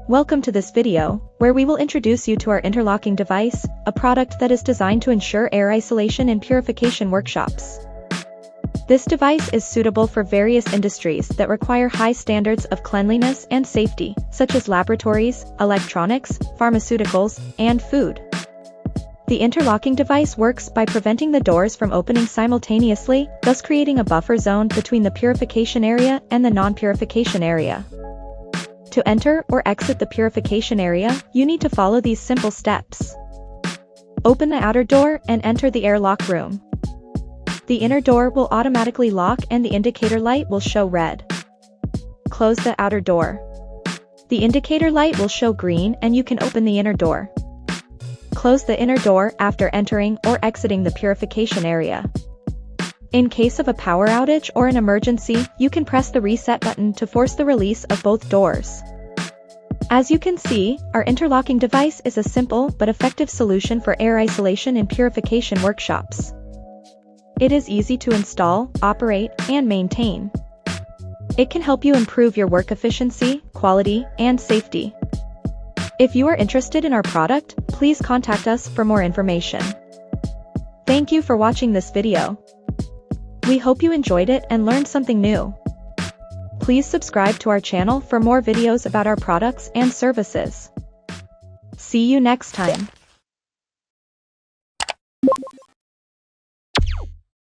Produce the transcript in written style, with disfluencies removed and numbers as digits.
Welcome to this video, where we will introduce you to our interlocking device, a product that is designed to ensure air isolation in purification workshops. This device is suitable for various industries that require high standards of cleanliness and safety, such as laboratories, electronics, pharmaceuticals, and food. The interlocking device works by preventing the doors from opening simultaneously, thus creating a buffer zone between the purification area and the non-purification area. To enter or exit the purification area, you need to follow these simple steps. Open the outer door and enter the airlock room. The inner door will automatically lock and the indicator light will show red. Close the outer door. The indicator light will show green and you can open the inner door. Close the inner door after entering or exiting the purification area. In case of a power outage or an emergency, you can press the reset button to force the release of both doors. As you can see, our interlocking device is a simple but effective solution for air isolation in purification workshops. It is easy to install, operate, and maintain. It can help you improve your work efficiency, quality, and safety. If you are interested in our product, please contact us for more information. Thank you for watching this video. We hope you enjoyed it and learned something new. Please subscribe to our channel for more videos about our products and services. See you next time.